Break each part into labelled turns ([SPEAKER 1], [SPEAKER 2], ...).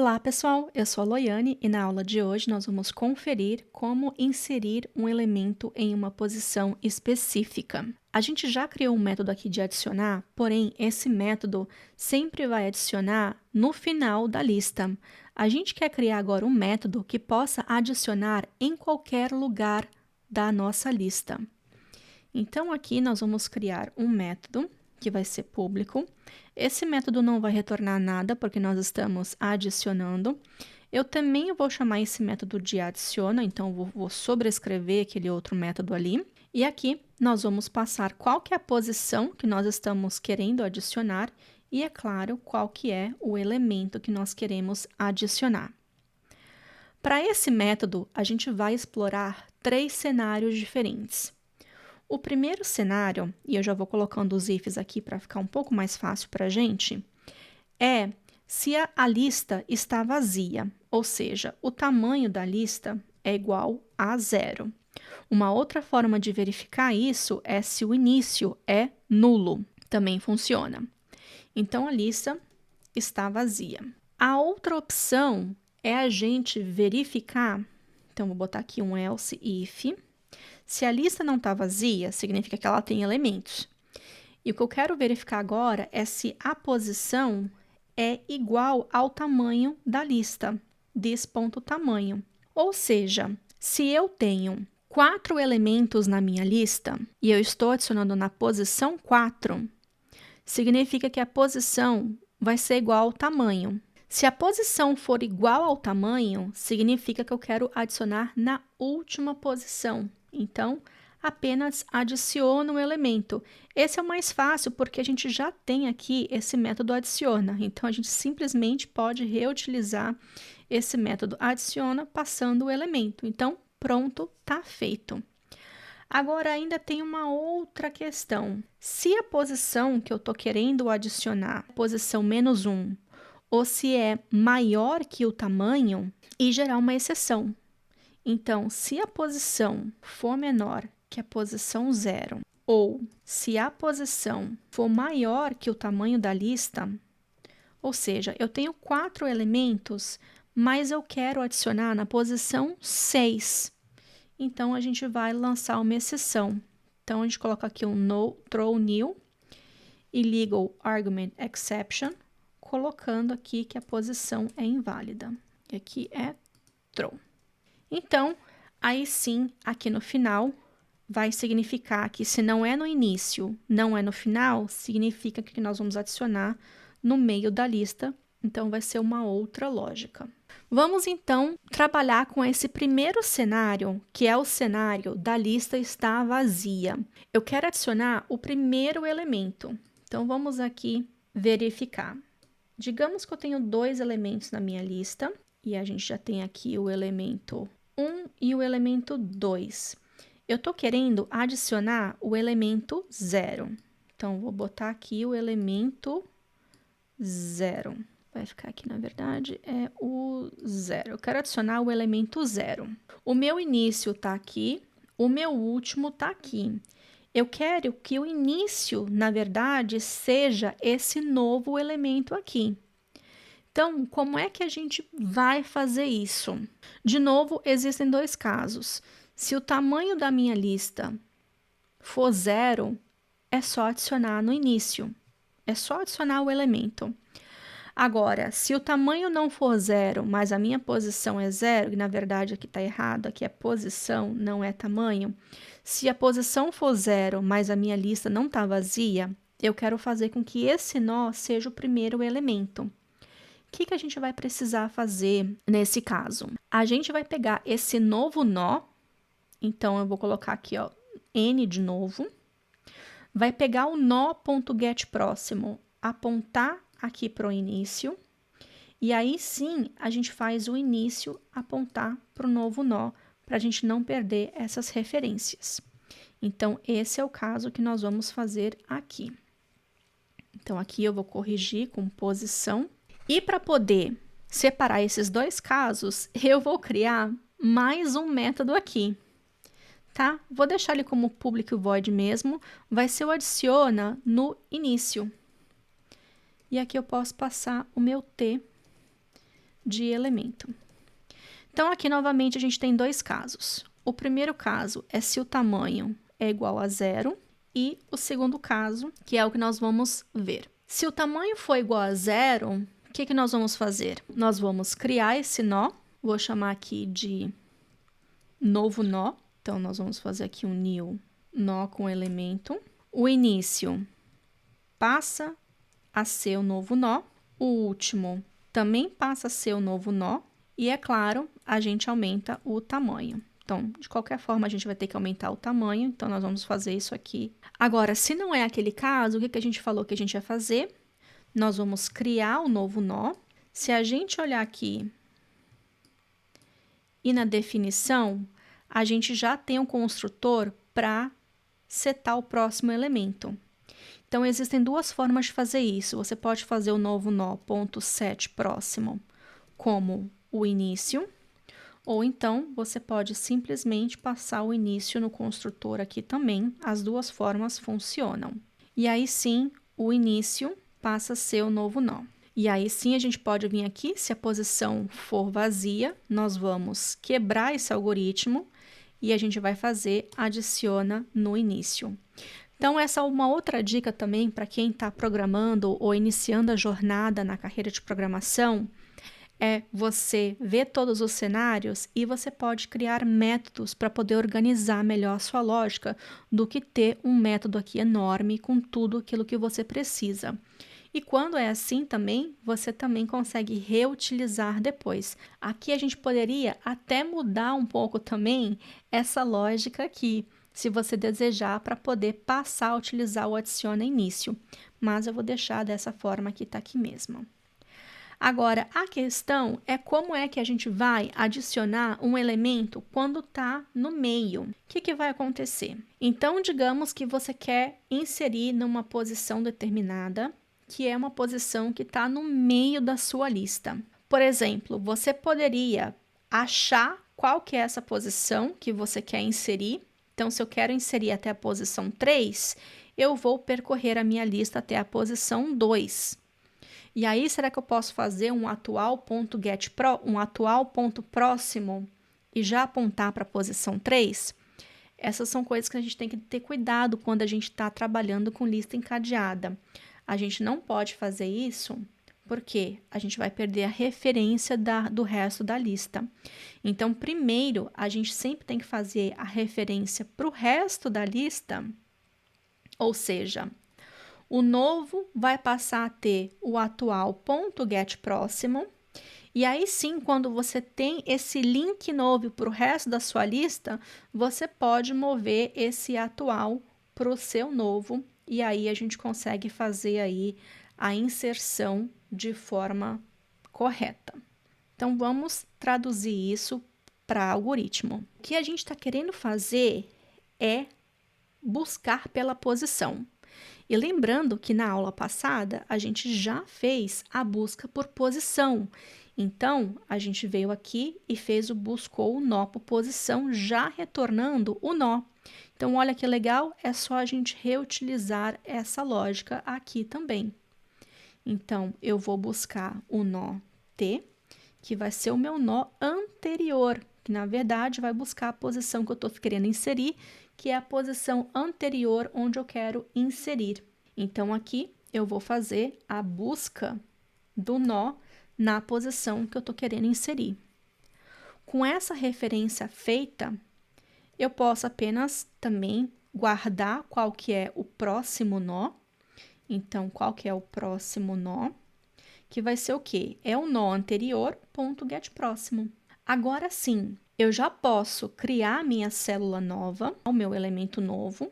[SPEAKER 1] Olá, pessoal! Eu sou a Loiane e na aula de hoje nós vamos conferir como inserir um elemento em uma posição específica. A gente já criou um método aqui de adicionar, porém esse método sempre vai adicionar no final da lista. A gente quer criar agora um método que possa adicionar em qualquer lugar da nossa lista. Então aqui nós vamos criar um método que vai ser público. Esse método não vai retornar nada, porque nós estamos adicionando. Eu também vou chamar esse método de adiciona, então vou sobrescrever aquele outro método ali. E aqui nós vamos passar qual que é a posição que nós estamos querendo adicionar e, é claro, qual que é o elemento que nós queremos adicionar. Para esse método, a gente vai explorar 3 cenários diferentes. O primeiro cenário, e eu já vou colocando os ifs aqui para ficar um pouco mais fácil para a gente, é se a lista está vazia, ou seja, o tamanho da lista é igual a 0. Uma outra forma de verificar isso é se o início é nulo, também funciona. Então, a lista está vazia. A outra opção é a gente verificar, então vou botar aqui um else if. Se a lista não está vazia, significa que ela tem elementos. E o que eu quero verificar agora é se a posição é igual ao tamanho da lista, this.tamanho. Ou seja, se eu tenho 4 elementos na minha lista e eu estou adicionando na posição 4, significa que a posição vai ser igual ao tamanho. Se a posição for igual ao tamanho, significa que eu quero adicionar na última posição. Então, apenas adiciono um elemento. Esse é o mais fácil porque a gente já tem aqui esse método adiciona. Então, a gente simplesmente pode reutilizar esse método adiciona passando o elemento. Então, pronto, está feito. Agora, ainda tem uma outra questão. Se a posição que eu estou querendo adicionar é posição -1, ou se é maior que o tamanho, e gerar uma exceção. Então, se a posição for menor que a posição 0, ou se a posição for maior que o tamanho da lista, ou seja, eu tenho 4 elementos, mas eu quero adicionar na posição 6. Então, a gente vai lançar uma exceção. Então, a gente coloca aqui um no, throw new, illegal argument exception, colocando aqui que a posição é inválida. E aqui é throw. Então, aí sim, aqui no final, vai significar que se não é no início, não é no final, significa que nós vamos adicionar no meio da lista, então vai ser uma outra lógica. Vamos, então, trabalhar com esse primeiro cenário, que é o cenário da lista está vazia. Eu quero adicionar o primeiro elemento, então vamos aqui verificar. Digamos que eu tenho 2 elementos na minha lista, e a gente já tem aqui o elemento 1 e o elemento 2. Eu estou querendo adicionar o elemento 0. Então, vou botar aqui o elemento 0. Vai ficar aqui, na verdade, é o 0. Eu quero adicionar o elemento 0. O meu início está aqui, o meu último está aqui. Eu quero que o início, na verdade, seja esse novo elemento aqui. Então, como é que a gente vai fazer isso? De novo, existem 2 casos. Se o tamanho da minha lista for 0, é só adicionar no início. É só adicionar o elemento. Agora, se o tamanho não for 0, mas a minha posição é 0, e na verdade aqui está errado, aqui é posição, não é tamanho. Se a posição for 0, mas a minha lista não está vazia, eu quero fazer com que esse nó seja o primeiro elemento. O que a gente vai precisar fazer nesse caso? A gente vai pegar esse novo nó, então eu vou colocar aqui, ó, n de novo, vai pegar o nó.getPróximo, apontar aqui para o início, e aí sim a gente faz o início apontar para o novo nó, para a gente não perder essas referências. Então, esse é o caso que nós vamos fazer aqui. Então, aqui eu vou corrigir com posição. E para poder separar esses 2 casos, eu vou criar mais um método aqui, tá? Vou deixar ele como public void mesmo, vai ser o adiciona no início. E aqui eu posso passar o meu T de elemento. Então, aqui novamente a gente tem dois casos. O primeiro caso é se o tamanho é igual a 0 e o segundo caso, que é o que nós vamos ver. Se o tamanho for igual a 0, o que nós vamos fazer? Nós vamos criar esse nó, vou chamar aqui de novo nó. Então, nós vamos fazer aqui um new nó com elemento. O início passa a ser o novo nó. O último também passa a ser o novo nó. E, é claro, a gente aumenta o tamanho. Então, de qualquer forma, a gente vai ter que aumentar o tamanho. Então, nós vamos fazer isso aqui. Agora, se não é aquele caso, o que a gente falou que a gente ia fazer? Nós vamos criar o novo nó. Se a gente olhar aqui e na definição, a gente já tem um construtor para setar o próximo elemento. Então, existem duas formas de fazer isso. Você pode fazer o novo nó ponto set próximo como o início, ou então você pode simplesmente passar o início no construtor aqui também. As duas formas funcionam. E aí sim, o início passa a ser o novo nó. E aí sim a gente pode vir aqui, se a posição for vazia, nós vamos quebrar esse algoritmo e a gente vai fazer adiciona no início. Então, essa é uma outra dica também para quem está programando ou iniciando a jornada na carreira de programação, é você ver todos os cenários e você pode criar métodos para poder organizar melhor a sua lógica do que ter um método aqui enorme com tudo aquilo que você precisa. E quando é assim também, você também consegue reutilizar depois. Aqui a gente poderia até mudar um pouco também essa lógica aqui, se você desejar, para poder passar a utilizar o adiciona início. Mas eu vou deixar dessa forma que está aqui mesmo. Agora, a questão é como é que a gente vai adicionar um elemento quando está no meio. O que vai acontecer? Então, digamos que você quer inserir numa posição determinada, que é uma posição que está no meio da sua lista. Por exemplo, você poderia achar qual que é essa posição que você quer inserir. Então, se eu quero inserir até a posição 3, eu vou percorrer a minha lista até a posição 2. E aí, será que eu posso fazer um atual ponto próximo e já apontar para a posição 3? Essas são coisas que a gente tem que ter cuidado quando a gente está trabalhando com lista encadeada. A gente não pode fazer isso porque a gente vai perder a referência do resto da lista. Então, primeiro, a gente sempre tem que fazer a referência para o resto da lista, ou seja, o novo vai passar a ter o atual ponto get próximo, e aí sim, quando você tem esse link novo para o resto da sua lista, você pode mover esse atual para o seu novo, e aí a gente consegue fazer aí a inserção de forma correta. Então, vamos traduzir isso para algoritmo. O que a gente está querendo fazer é buscar pela posição. E lembrando que na aula passada a gente já fez a busca por posição. Então, a gente veio aqui e buscou o nó por posição, já retornando o nó. Então, olha que legal, é só a gente reutilizar essa lógica aqui também. Então, eu vou buscar o nó T, que vai ser o meu nó anterior, que na verdade vai buscar a posição que eu estou querendo inserir, que é a posição anterior onde eu quero inserir. Então, aqui eu vou fazer a busca do nó na posição que eu estou querendo inserir. Com essa referência feita, eu posso apenas também guardar qual que é o próximo nó. Então, qual que é o próximo nó? Que vai ser o quê? É o nó anterior, ponto get próximo. Agora sim, eu já posso criar a minha célula nova, o meu elemento novo.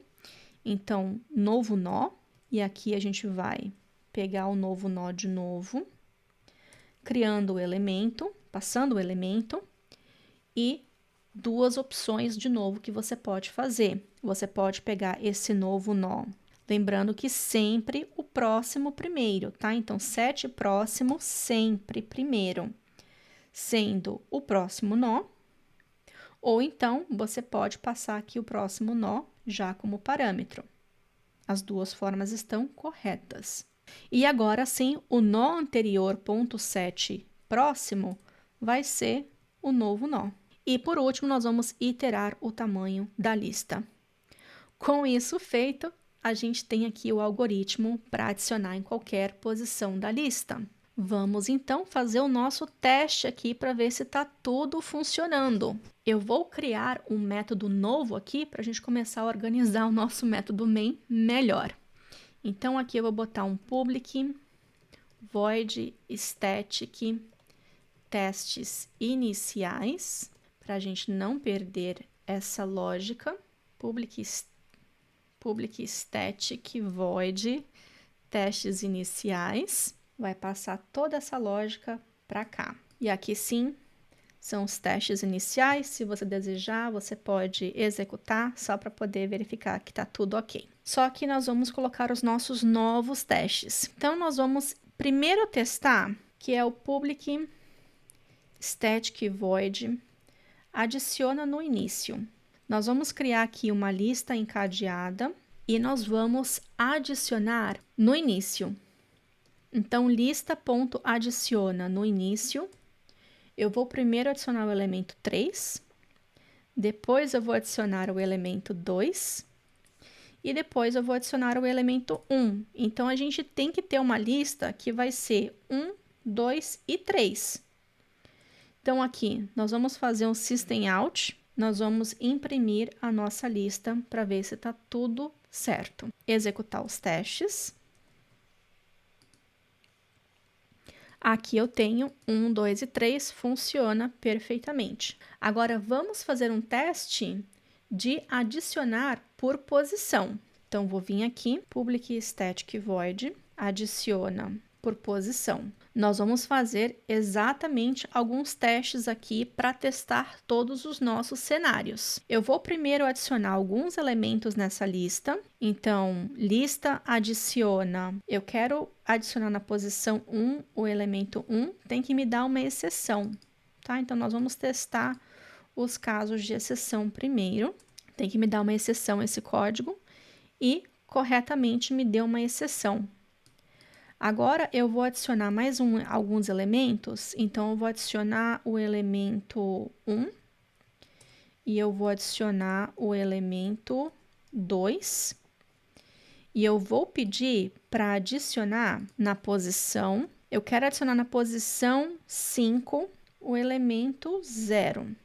[SPEAKER 1] Então, novo nó. E aqui a gente vai pegar o novo nó de novo, criando o elemento, passando o elemento, e duas opções de novo que você pode fazer. Você pode pegar esse novo nó, lembrando que sempre o próximo primeiro, tá? Então, set próximo sempre primeiro, sendo o próximo nó, ou então você pode passar aqui o próximo nó já como parâmetro. As duas formas estão corretas. E agora sim, o nó anterior, ponto 7 próximo, vai ser o novo nó. E por último, nós vamos iterar o tamanho da lista. Com isso feito, a gente tem aqui o algoritmo para adicionar em qualquer posição da lista. Vamos então fazer o nosso teste aqui para ver se está tudo funcionando. Eu vou criar um método novo aqui para a gente começar a organizar o nosso método main melhor. Então aqui eu vou botar um public void static testes iniciais, para a gente não perder essa lógica. Public static void testes iniciais. Vai passar toda essa lógica para cá. E aqui sim, são os testes iniciais. Se você desejar, você pode executar só para poder verificar que está tudo ok. Só que nós vamos colocar os nossos novos testes. Então, nós vamos primeiro testar, que é o public static void adiciona no início. Nós vamos criar aqui uma lista encadeada e nós vamos adicionar no início. Então, lista.adiciona no início. Eu vou primeiro adicionar o elemento 3, depois eu vou adicionar o elemento 2 e depois eu vou adicionar o elemento 1. Então, a gente tem que ter uma lista que vai ser 1, 2 e 3. Então, aqui, nós vamos fazer um system out, nós vamos imprimir a nossa lista para ver se está tudo certo. Executar os testes. Aqui eu tenho 1, 2 e 3, funciona perfeitamente. Agora, vamos fazer um teste de adicionar por posição. Então, vou vir aqui, public static void, adiciona por posição. Nós vamos fazer exatamente alguns testes aqui para testar todos os nossos cenários. Eu vou primeiro adicionar alguns elementos nessa lista. Então, lista adiciona. Eu quero adicionar na posição 1 o elemento 1, tem que me dar uma exceção, tá? Então, nós vamos testar os casos de exceção primeiro. Tem que me dar uma exceção esse código e corretamente me deu uma exceção. Agora, eu vou adicionar mais alguns elementos. Então, eu vou adicionar o elemento 1 e eu vou adicionar o elemento 2. E eu vou pedir para adicionar na posição, eu quero adicionar na posição 5 o elemento 0.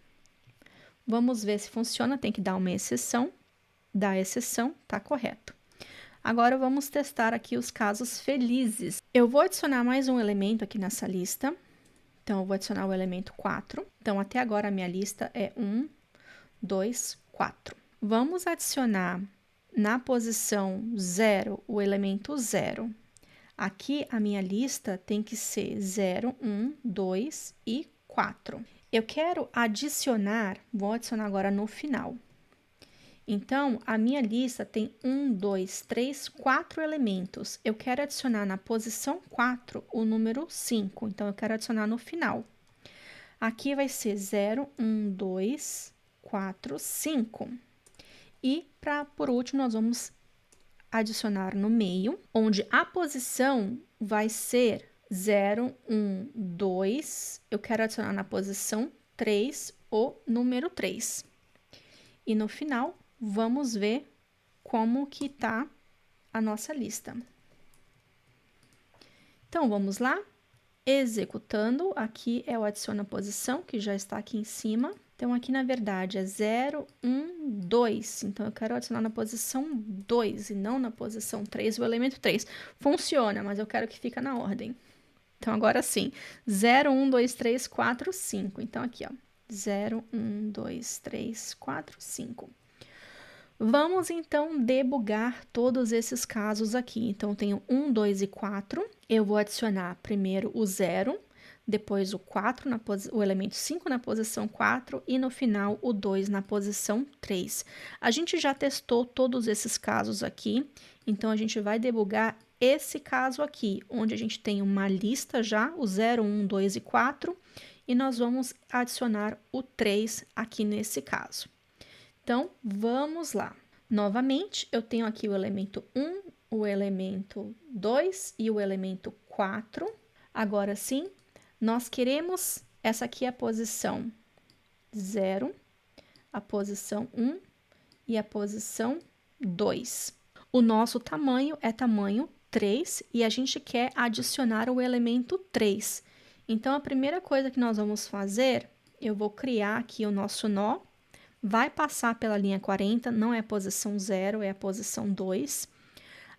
[SPEAKER 1] Vamos ver se funciona, tem que dar uma exceção. Da exceção, tá correto. Agora, vamos testar aqui os casos felizes. Eu vou adicionar mais um elemento aqui nessa lista. Então, eu vou adicionar o elemento 4. Então, até agora, a minha lista é 1, 2, 4. Vamos adicionar na posição 0 o elemento 0. Aqui, a minha lista tem que ser 0, 1, 2 e 4. Eu quero adicionar, vou adicionar agora no final. Então, a minha lista tem 1, 2, 3, 4 elementos. Eu quero adicionar na posição 4 o número 5. Então, eu quero adicionar no final. Aqui vai ser 0, 1, 2, 4, 5. E, por último, nós vamos adicionar no meio, onde a posição vai ser 0, 1, 2. Eu quero adicionar na posição 3 o número 3. E no final, vamos ver como que tá a nossa lista. Então, vamos lá. Executando, aqui é o adiciona posição, que já está aqui em cima. Então, aqui, na verdade, é 0, 1, 2. Então, eu quero adicionar na posição 2 e não na posição 3, o elemento 3. Funciona, mas eu quero que fique na ordem. Então, agora sim, 0, 1, 2, 3, 4, 5. Então, aqui, ó, 0, 1, 2, 3, 4, 5. Vamos, então, debugar todos esses casos aqui. Então, eu tenho 1, 2 e 4. Eu vou adicionar primeiro o 0, depois o 4, o elemento 5 na posição 4 e, no final, o 2 na posição 3. A gente já testou todos esses casos aqui, então, a gente vai debugar esse caso aqui, onde a gente tem uma lista já, o 0, 1, 2 e 4, e nós vamos adicionar o 3 aqui nesse caso. Então, vamos lá. Novamente, eu tenho aqui o elemento 1, o elemento 2 e o elemento 4. Agora sim, nós queremos Essa aqui é a posição 0, a posição 1 e a posição 2. O nosso tamanho é tamanho 3 e a gente quer adicionar o elemento 3. Então, a primeira coisa que nós vamos fazer, eu vou criar aqui o nosso nó, vai passar pela linha 40, não é a posição 0, é a posição 2.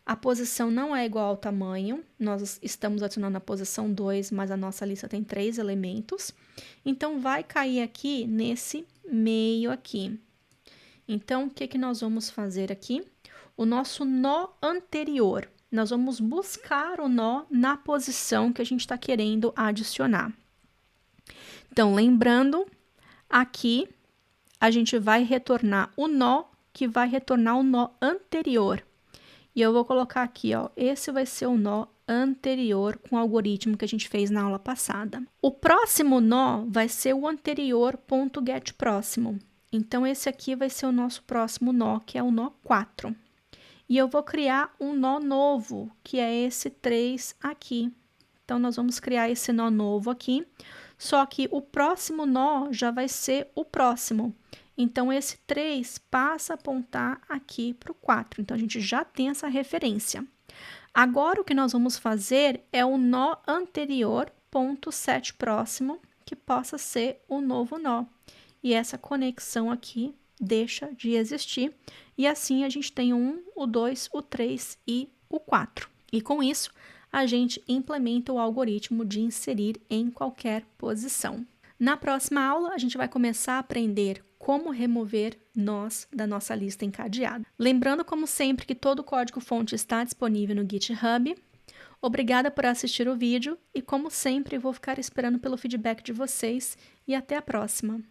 [SPEAKER 1] A posição não é igual ao tamanho, nós estamos adicionando a posição 2, mas a nossa lista tem 3 elementos. Então, vai cair aqui nesse meio aqui. Então, o que nós vamos fazer aqui? O nosso nó anterior, nós vamos buscar o nó na posição que a gente está querendo adicionar. Então, lembrando, aqui a gente vai retornar o nó que vai retornar o nó anterior. E eu vou colocar aqui, ó, esse vai ser o nó anterior com o algoritmo que a gente fez na aula passada. O próximo nó vai ser o anterior.getPróximo. Então, esse aqui vai ser o nosso próximo nó, que é o nó 4. E eu vou criar um nó novo, que é esse 3 aqui. Então, nós vamos criar esse nó novo aqui, só que o próximo nó já vai ser o próximo. Então, esse 3 passa a apontar aqui para o 4. Então, a gente já tem essa referência. Agora, o que nós vamos fazer é o nó anterior, ponto 7 próximo, que possa ser o novo nó. E essa conexão aqui deixa de existir. E assim, a gente tem o 1, o 2, o 3 e o 4. E com isso, a gente implementa o algoritmo de inserir em qualquer posição. Na próxima aula, a gente vai começar a aprender como remover nós da nossa lista encadeada. Lembrando, como sempre, que todo o código-fonte está disponível no GitHub. Obrigada por assistir o vídeo e, como sempre, vou ficar esperando pelo feedback de vocês e até a próxima!